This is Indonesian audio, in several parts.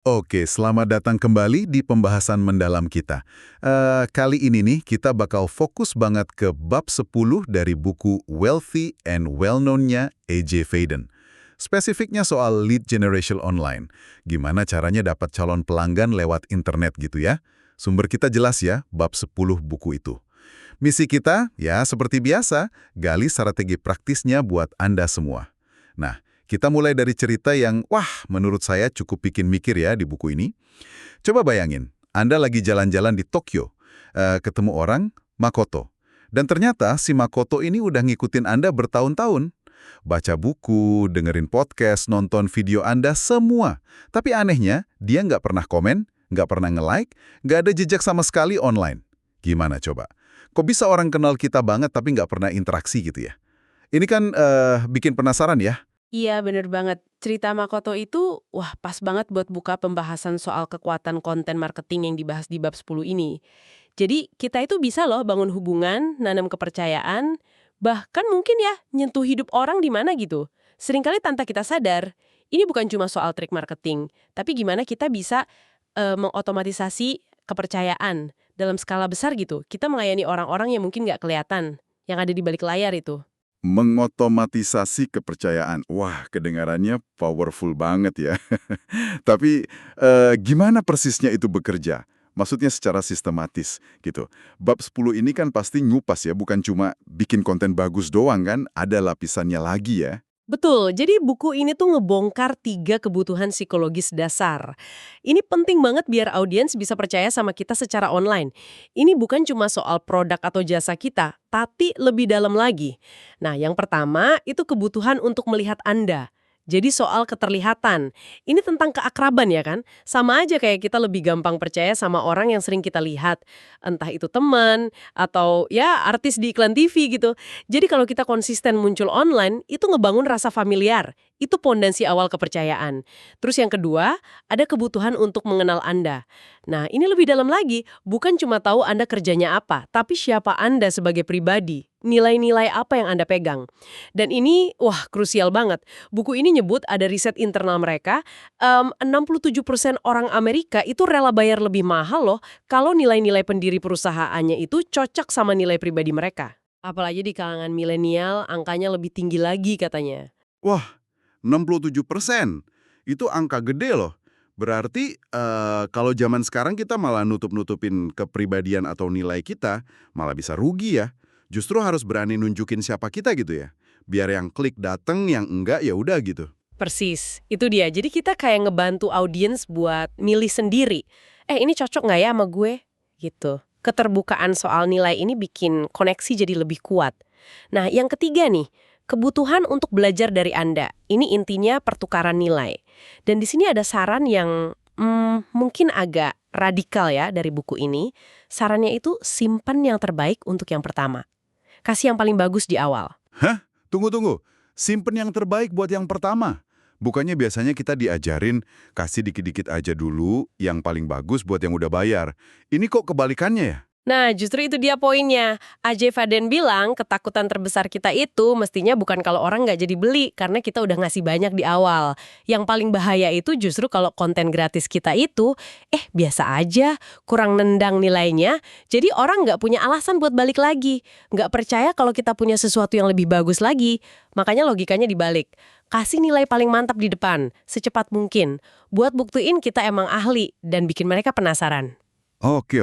Oke, selamat datang kembali di pembahasan mendalam kita. Kali ini nih kita bakal fokus banget ke bab 10 dari buku Wealthy and Well-Known-nya A.J. Fadden. Spesifiknya soal lead generation online. Gimana caranya dapat calon pelanggan lewat internet gitu ya. Sumber kita jelas ya, bab 10 buku itu. Misi kita, ya seperti biasa, gali strategi praktisnya buat Anda semua. Nah, kita mulai dari cerita yang, wah, menurut saya cukup bikin mikir ya di buku ini. Coba bayangin, Anda lagi jalan-jalan di Tokyo, ketemu orang, Makoto. Dan ternyata si Makoto ini udah ngikutin Anda bertahun-tahun. Baca buku, dengerin podcast, nonton video Anda, semua. Tapi anehnya, dia nggak pernah komen, nggak pernah nge-like, nggak ada jejak sama sekali online. Gimana coba? Kok bisa orang kenal kita banget tapi nggak pernah interaksi gitu ya? Ini kan bikin penasaran ya. Iya, bener banget. Cerita Makoto itu, wah pas banget buat buka pembahasan soal kekuatan konten marketing yang dibahas di bab 10 ini. Jadi, kita itu bisa loh bangun hubungan, nanam kepercayaan, bahkan mungkin ya nyentuh hidup orang di mana gitu. Seringkali tanpa kita sadar, ini bukan cuma soal trik marketing, tapi gimana kita bisa mengotomatisasi kepercayaan dalam skala besar gitu. Kita melayani orang-orang yang mungkin nggak kelihatan, yang ada di balik layar itu. Mengotomatisasi kepercayaan. Wah, kedengarannya powerful banget ya. Tapi gimana persisnya itu bekerja? Maksudnya secara sistematis gitu. Bab 10 ini kan pasti ngupas ya, bukan cuma bikin konten bagus doang kan, ada lapisannya lagi ya. Betul, jadi buku ini tuh ngebongkar 3 kebutuhan psikologis dasar. Ini penting banget biar audiens bisa percaya sama kita secara online. Ini bukan cuma soal produk atau jasa kita, tapi lebih dalam lagi. Nah, yang pertama itu kebutuhan untuk melihat Anda. Jadi soal keterlihatan. Ini tentang keakraban ya kan? Sama aja kayak kita lebih gampang percaya sama orang yang sering kita lihat. Entah itu teman, atau ya artis di iklan TV gitu. Jadi kalau kita konsisten muncul online, itu ngebangun rasa familiar. Itu pondasi awal kepercayaan. Terus yang kedua, ada kebutuhan untuk mengenal Anda. Nah, ini lebih dalam lagi, bukan cuma tahu Anda kerjanya apa, tapi siapa Anda sebagai pribadi. Nilai-nilai apa yang Anda pegang. Dan ini, wah, krusial banget. Buku ini nyebut ada riset internal mereka, 67% orang Amerika itu rela bayar lebih mahal loh kalau nilai-nilai pendiri perusahaannya itu cocok sama nilai pribadi mereka. Apalagi di kalangan milenial, angkanya lebih tinggi lagi katanya. Wah, 67%. Itu angka gede loh. Berarti kalau zaman sekarang kita malah nutup-nutupin kepribadian atau nilai kita, malah bisa rugi ya. Justru harus berani nunjukin siapa kita gitu ya. Biar yang klik dateng, yang enggak ya udah gitu. Persis, itu dia. Jadi kita kayak ngebantu audiens buat milih sendiri. Ini cocok nggak ya sama gue? Gitu. Keterbukaan soal nilai ini bikin koneksi jadi lebih kuat. Nah, yang ketiga nih, kebutuhan untuk belajar dari Anda. Ini intinya pertukaran nilai. Dan di sini ada saran yang mungkin agak radikal ya dari buku ini. Sarannya itu simpan yang terbaik untuk yang pertama. Kasih yang paling bagus di awal. Hah? Tunggu. Simpen yang terbaik buat yang pertama. Bukannya biasanya kita diajarin kasih dikit-dikit aja dulu yang paling bagus buat yang udah bayar. Ini kok kebalikannya ya? Nah, justru itu dia poinnya. A.J. Fadden bilang ketakutan terbesar kita itu mestinya bukan kalau orang nggak jadi beli, karena kita udah ngasih banyak di awal. Yang paling bahaya itu justru kalau konten gratis kita itu, biasa aja, kurang nendang nilainya, jadi orang nggak punya alasan buat balik lagi. Nggak percaya kalau kita punya sesuatu yang lebih bagus lagi. Makanya logikanya dibalik. Kasih nilai paling mantap di depan, secepat mungkin. Buat buktiin kita emang ahli, dan bikin mereka penasaran. Oke.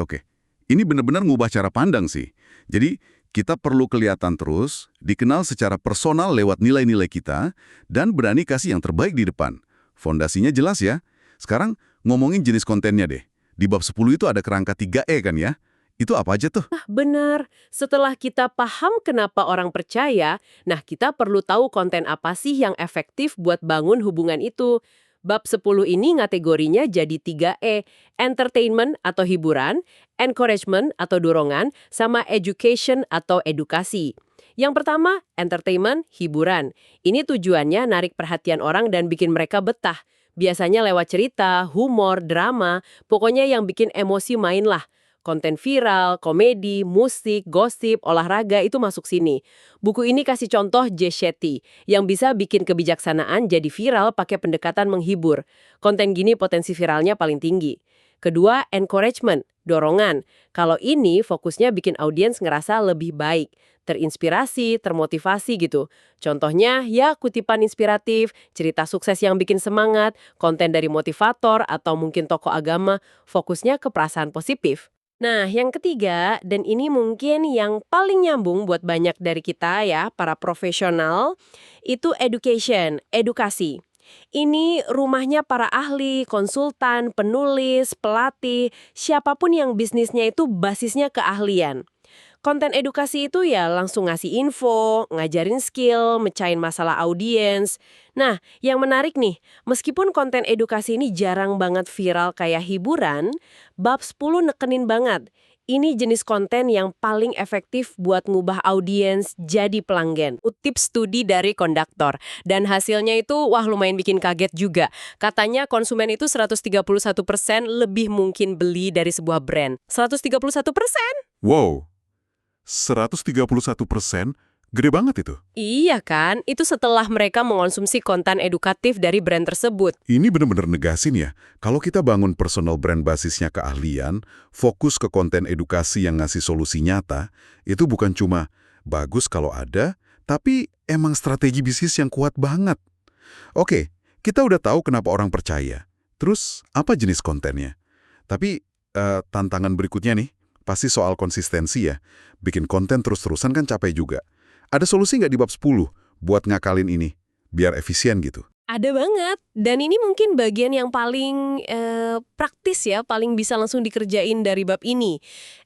Ini benar-benar ngubah cara pandang sih. Jadi, kita perlu kelihatan terus, dikenal secara personal lewat nilai-nilai kita, dan berani kasih yang terbaik di depan. Fondasinya jelas ya. Sekarang ngomongin jenis kontennya deh. Di bab 10 itu ada kerangka 3E kan ya? Itu apa aja tuh? Benar, setelah kita paham kenapa orang percaya, nah kita perlu tahu konten apa sih yang efektif buat bangun hubungan itu. Bab 10 ini kategorinya jadi 3E, entertainment atau hiburan, encouragement atau dorongan, sama education atau edukasi. Yang pertama, entertainment, hiburan. Ini tujuannya narik perhatian orang dan bikin mereka betah. Biasanya lewat cerita, humor, drama, pokoknya yang bikin emosi main lah. Konten viral, komedi, musik, gosip, olahraga itu masuk sini. Buku ini kasih contoh Jay Shetty yang bisa bikin kebijaksanaan jadi viral pakai pendekatan menghibur. Konten gini potensi viralnya paling tinggi. Kedua, encouragement, dorongan. Kalau ini fokusnya bikin audiens ngerasa lebih baik, terinspirasi, termotivasi gitu. Contohnya ya kutipan inspiratif, cerita sukses yang bikin semangat, konten dari motivator atau mungkin tokoh agama, fokusnya ke perasaan positif. Nah, yang ketiga, dan ini mungkin yang paling nyambung buat banyak dari kita ya, para profesional, itu education, edukasi. Ini rumahnya para ahli, konsultan, penulis, pelatih, siapapun yang bisnisnya itu basisnya keahlian. Konten edukasi itu ya langsung ngasih info, ngajarin skill, mecahin masalah audiens. Nah, yang menarik nih, meskipun konten edukasi ini jarang banget viral kayak hiburan, bab 10 nekenin banget. Ini jenis konten yang paling efektif buat ngubah audiens jadi pelanggan. Utip studi dari Kondaktor. Dan hasilnya itu, wah lumayan bikin kaget juga. Katanya konsumen itu 131% lebih mungkin beli dari sebuah brand. 131%? Wow, 131%, gede banget itu. Iya kan, itu setelah mereka mengonsumsi konten edukatif dari brand tersebut. Ini benar-benar negasin ya, kalau kita bangun personal brand basisnya keahlian, fokus ke konten edukasi yang ngasih solusi nyata, itu bukan cuma bagus kalau ada, tapi emang strategi bisnis yang kuat banget. Oke, kita udah tahu kenapa orang percaya. Terus, apa jenis kontennya? Tapi, tantangan berikutnya nih, pasti soal konsistensi ya. Bikin konten terus-terusan kan capek juga. Ada solusi nggak di bab 10 buat ngakalin ini, biar efisien gitu? Ada banget, dan ini mungkin bagian yang paling praktis ya, paling bisa langsung dikerjain dari bab ini.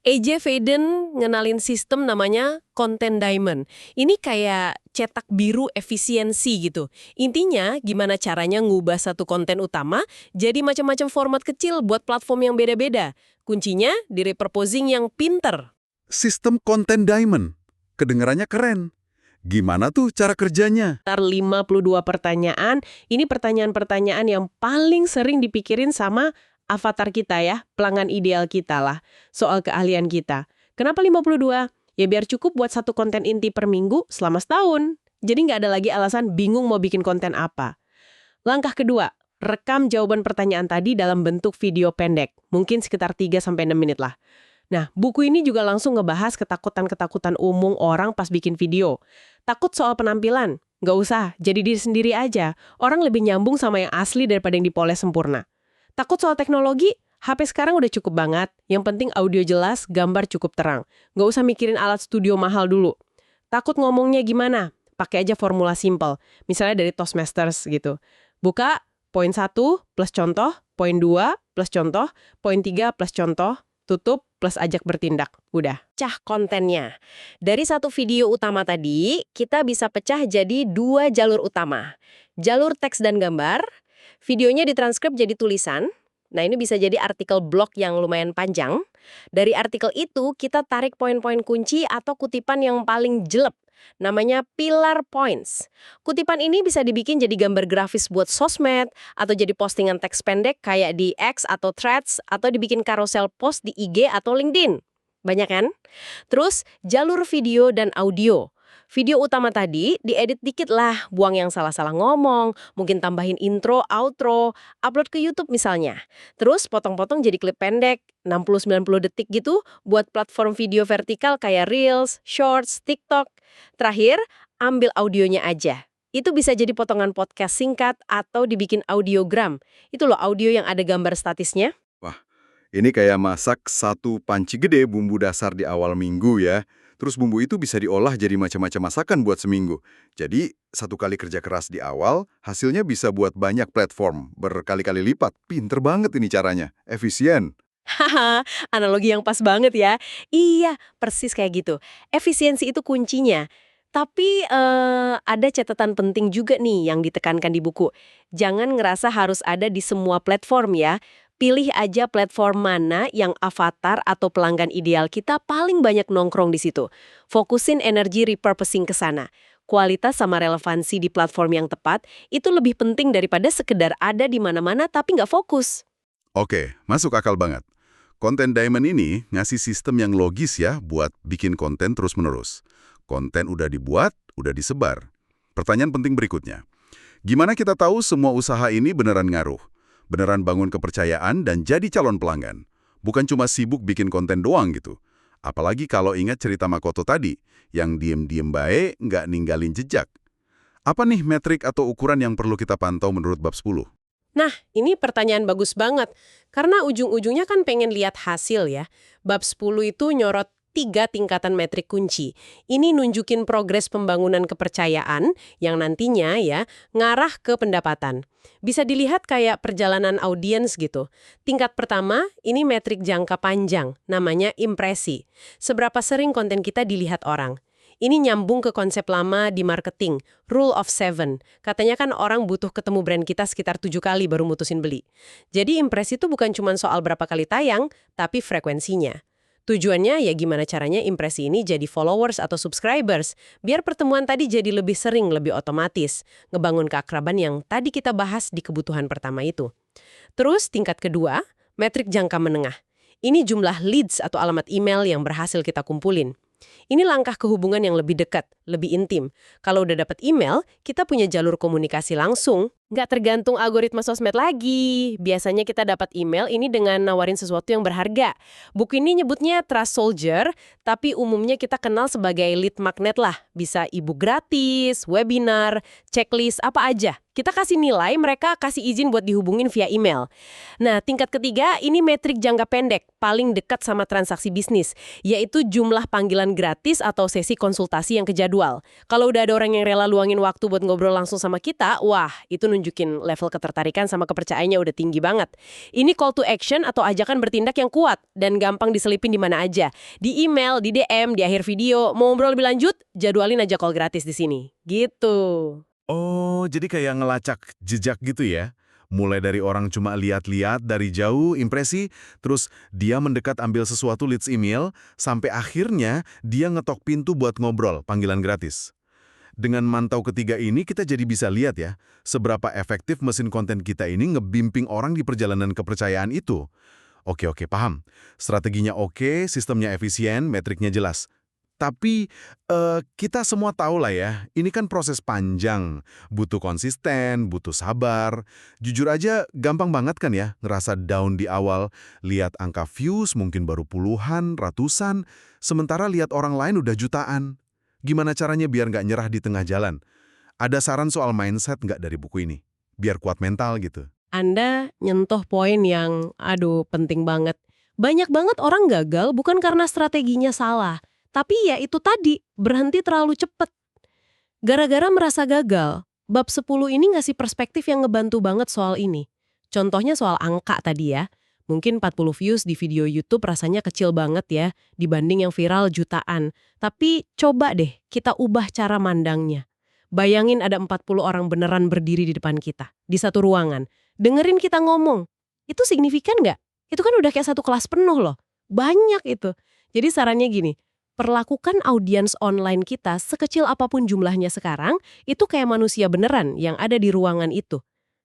A.J. Fadden ngenalin sistem namanya Content Diamond. Ini kayak cetak biru efisiensi gitu. Intinya, gimana caranya ngubah satu konten utama jadi macam-macam format kecil buat platform yang beda-beda. Kuncinya di repurposing yang pinter. Sistem Content Diamond, kedengarannya keren. Gimana tuh cara kerjanya? 52 pertanyaan, ini pertanyaan-pertanyaan yang paling sering dipikirin sama avatar kita ya, pelanggan ideal kita lah, soal keahlian kita. Kenapa 52? Ya biar cukup buat satu konten inti per minggu selama setahun. Jadi nggak ada lagi alasan bingung mau bikin konten apa. Langkah kedua, rekam jawaban pertanyaan tadi dalam bentuk video pendek, mungkin sekitar 3-6 menit lah. Nah, buku ini juga langsung ngebahas ketakutan-ketakutan umum orang pas bikin video. Takut soal penampilan? Nggak usah, jadi diri sendiri aja. Orang lebih nyambung sama yang asli daripada yang dipoles sempurna. Takut soal teknologi? HP sekarang udah cukup banget. Yang penting audio jelas, gambar cukup terang. Nggak usah mikirin alat studio mahal dulu. Takut ngomongnya gimana? Pakai aja formula simple. Misalnya dari Toastmasters gitu. Buka, poin 1 plus contoh, poin 2 plus contoh, poin 3 plus contoh, tutup plus ajak bertindak. Udah. Pecah kontennya. Dari satu video utama tadi, kita bisa pecah jadi 2 jalur utama. Jalur teks dan gambar, videonya ditranskrip jadi tulisan. Nah, ini bisa jadi artikel blog yang lumayan panjang. Dari artikel itu, kita tarik poin-poin kunci atau kutipan yang paling jelek. Namanya Pillar Points. Kutipan ini bisa dibikin jadi gambar grafis buat sosmed, atau jadi postingan teks pendek kayak di X atau Threads, atau dibikin carousel post di IG atau LinkedIn. Banyak kan? Terus, jalur video dan audio. Video utama tadi diedit dikit lah, buang yang salah-salah ngomong, mungkin tambahin intro, outro, upload ke YouTube misalnya. Terus potong-potong jadi klip pendek, 60-90 detik gitu, buat platform video vertikal kayak Reels, Shorts, TikTok. Terakhir, ambil audionya aja. Itu bisa jadi potongan podcast singkat atau dibikin audiogram. Itu loh audio yang ada gambar statisnya. Wah, ini kayak masak satu panci gede bumbu dasar di awal minggu ya. Terus bumbu itu bisa diolah jadi macam-macam masakan buat seminggu. Jadi, satu kali kerja keras di awal, hasilnya bisa buat banyak platform, berkali-kali lipat. Pinter banget ini caranya, efisien. Haha, analogi yang pas banget ya. Iya, persis kayak gitu. Efisiensi itu kuncinya. Tapi ada catatan penting juga nih yang ditekankan di buku. Jangan ngerasa harus ada di semua platform ya. Pilih aja platform mana yang avatar atau pelanggan ideal kita paling banyak nongkrong di situ. Fokusin energi repurposing ke sana. Kualitas sama relevansi di platform yang tepat itu lebih penting daripada sekedar ada di mana-mana tapi nggak fokus. Oke, masuk akal banget. Konten Diamond ini ngasih sistem yang logis ya buat bikin konten terus-menerus. Konten udah dibuat, udah disebar. Pertanyaan penting berikutnya. Gimana kita tahu semua usaha ini beneran ngaruh? Beneran bangun kepercayaan dan jadi calon pelanggan? Bukan cuma sibuk bikin konten doang gitu. Apalagi kalau ingat cerita Makoto tadi, yang diem-diem baik, nggak ninggalin jejak. Apa nih metrik atau ukuran yang perlu kita pantau menurut bab 10? Nah, ini pertanyaan bagus banget. Karena ujung-ujungnya kan pengen lihat hasil ya. Bab 10 itu nyorot 3 tingkatan metrik kunci. Ini nunjukin progres pembangunan kepercayaan yang nantinya ya ngarah ke pendapatan. Bisa dilihat kayak perjalanan audiens gitu. Tingkat pertama, ini metrik jangka panjang, namanya impresi. Seberapa sering konten kita dilihat orang. Ini nyambung ke konsep lama di marketing, Rule of Seven. Katanya kan orang butuh ketemu brand kita sekitar 7 kali baru mutusin beli. Jadi impresi itu bukan cuma soal berapa kali tayang, tapi frekuensinya. Tujuannya ya gimana caranya impresi ini jadi followers atau subscribers, biar pertemuan tadi jadi lebih sering, lebih otomatis, ngebangun keakraban yang tadi kita bahas di kebutuhan pertama itu. Terus tingkat kedua, metrik jangka menengah. Ini jumlah leads atau alamat email yang berhasil kita kumpulin. Ini langkah ke hubungan yang lebih dekat, lebih intim. Kalau udah dapat email, kita punya jalur komunikasi langsung. Nggak tergantung algoritma sosmed lagi. Biasanya kita dapat email ini dengan nawarin sesuatu yang berharga. Buku ini nyebutnya Trust Soldier, tapi umumnya kita kenal sebagai lead magnet lah. Bisa e-book gratis, webinar, checklist, apa aja. Kita kasih nilai, mereka kasih izin buat dihubungin via email. Nah, tingkat ketiga, ini metrik jangka pendek, paling dekat sama transaksi bisnis, yaitu jumlah panggilan gratis atau sesi konsultasi yang kejadwal. Kalau udah ada orang yang rela luangin waktu buat ngobrol langsung sama kita, wah, itu nunjukin level ketertarikan sama kepercayaannya udah tinggi banget. Ini call to action atau ajakan bertindak yang kuat dan gampang diselipin di mana aja. Di email, di DM, di akhir video, mau ngobrol lebih lanjut, jadwalin aja call gratis di sini. Gitu. Oh, jadi kayak ngelacak jejak gitu ya? Mulai dari orang cuma lihat-lihat dari jauh, impresi, terus dia mendekat ambil sesuatu leads email, sampai akhirnya dia ngetok pintu buat ngobrol, panggilan gratis. Dengan mantau ketiga ini kita jadi bisa lihat ya, seberapa efektif mesin konten kita ini ngebimbing orang di perjalanan kepercayaan itu. Oke, paham. Strateginya oke, sistemnya efisien, metriknya jelas. Tapi kita semua tahu lah ya, ini kan proses panjang, butuh konsisten, butuh sabar. Jujur aja gampang banget kan ya ngerasa down di awal, lihat angka views mungkin baru puluhan, ratusan, sementara lihat orang lain udah jutaan. Gimana caranya biar nggak nyerah di tengah jalan? Ada saran soal mindset nggak dari buku ini? Biar kuat mental gitu. Anda nyentuh poin yang, penting banget. Banyak banget orang gagal bukan karena strateginya salah. Tapi ya itu tadi, berhenti terlalu cepat. Gara-gara merasa gagal, bab 10 ini ngasih perspektif yang ngebantu banget soal ini. Contohnya soal angka tadi ya. Mungkin 40 views di video YouTube rasanya kecil banget ya, dibanding yang viral jutaan. Tapi coba deh kita ubah cara mandangnya. Bayangin ada 40 orang beneran berdiri di depan kita, di satu ruangan. Dengerin kita ngomong. Itu signifikan nggak? Itu kan udah kayak satu kelas penuh loh. Banyak itu. Jadi sarannya gini, perlakukan audiens online kita sekecil apapun jumlahnya sekarang, itu kayak manusia beneran yang ada di ruangan itu.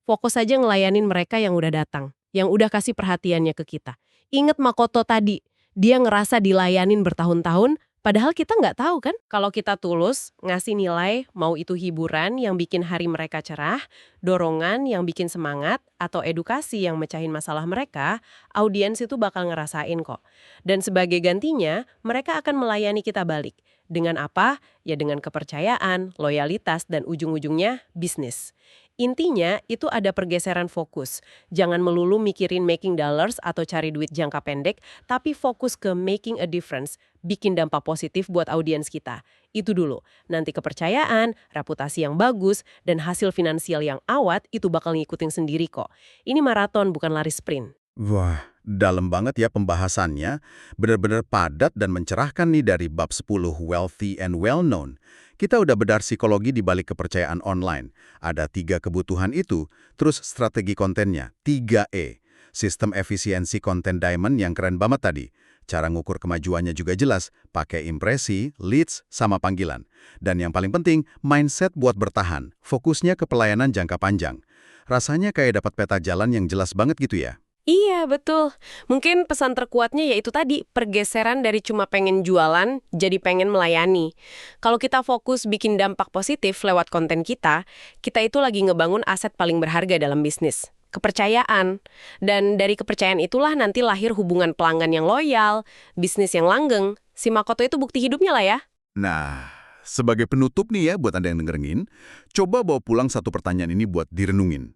Fokus aja ngelayanin mereka yang udah datang, yang udah kasih perhatiannya ke kita. Ingat Makoto tadi, dia ngerasa dilayanin bertahun-tahun, padahal kita nggak tahu kan? Kalau kita tulus, ngasih nilai, mau itu hiburan yang bikin hari mereka cerah, dorongan yang bikin semangat, atau edukasi yang mecahin masalah mereka, audiens itu bakal ngerasain kok. Dan sebagai gantinya, mereka akan melayani kita balik. Dengan apa? Ya dengan kepercayaan, loyalitas, dan ujung-ujungnya bisnis. Intinya, itu ada pergeseran fokus. Jangan melulu mikirin making dollars atau cari duit jangka pendek, tapi fokus ke making a difference, bikin dampak positif buat audiens kita. Itu dulu. Nanti kepercayaan, reputasi yang bagus, dan hasil finansial yang awet itu bakal ngikutin sendiri kok. Ini maraton bukan lari sprint. Wah, dalam banget ya pembahasannya. Benar-benar padat dan mencerahkan nih dari bab 10 Wealthy and Well-Known. Kita udah bedar psikologi di balik kepercayaan online. Ada 3 kebutuhan itu, terus strategi kontennya, 3E. Sistem efisiensi konten Diamond yang keren banget tadi. Cara ngukur kemajuannya juga jelas, pakai impresi, leads, sama panggilan. Dan yang paling penting, mindset buat bertahan, fokusnya ke pelayanan jangka panjang. Rasanya kayak dapat peta jalan yang jelas banget gitu ya. Iya, betul. Mungkin pesan terkuatnya yaitu tadi, pergeseran dari cuma pengen jualan, jadi pengen melayani. Kalau kita fokus bikin dampak positif lewat konten kita itu lagi ngebangun aset paling berharga dalam bisnis. Kepercayaan. Dan dari kepercayaan itulah nanti lahir hubungan pelanggan yang loyal, bisnis yang langgeng. Si Makoto itu bukti hidupnya lah ya. Nah, sebagai penutup nih ya buat Anda yang dengerin, coba bawa pulang satu pertanyaan ini buat direnungin.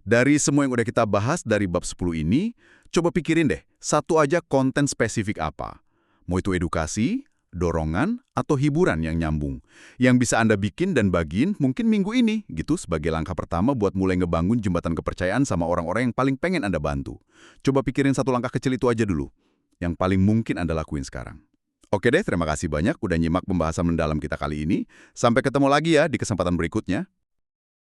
Dari semua yang udah kita bahas dari bab 10 ini, coba pikirin deh, satu aja konten spesifik apa. Mau itu edukasi, dorongan, atau hiburan yang nyambung. Yang bisa Anda bikin dan bagiin mungkin minggu ini, gitu sebagai langkah pertama buat mulai ngebangun jembatan kepercayaan sama orang-orang yang paling pengen Anda bantu. Coba pikirin satu langkah kecil itu aja dulu, yang paling mungkin Anda lakuin sekarang. Oke deh, terima kasih banyak udah nyimak pembahasan mendalam kita kali ini. Sampai ketemu lagi ya di kesempatan berikutnya.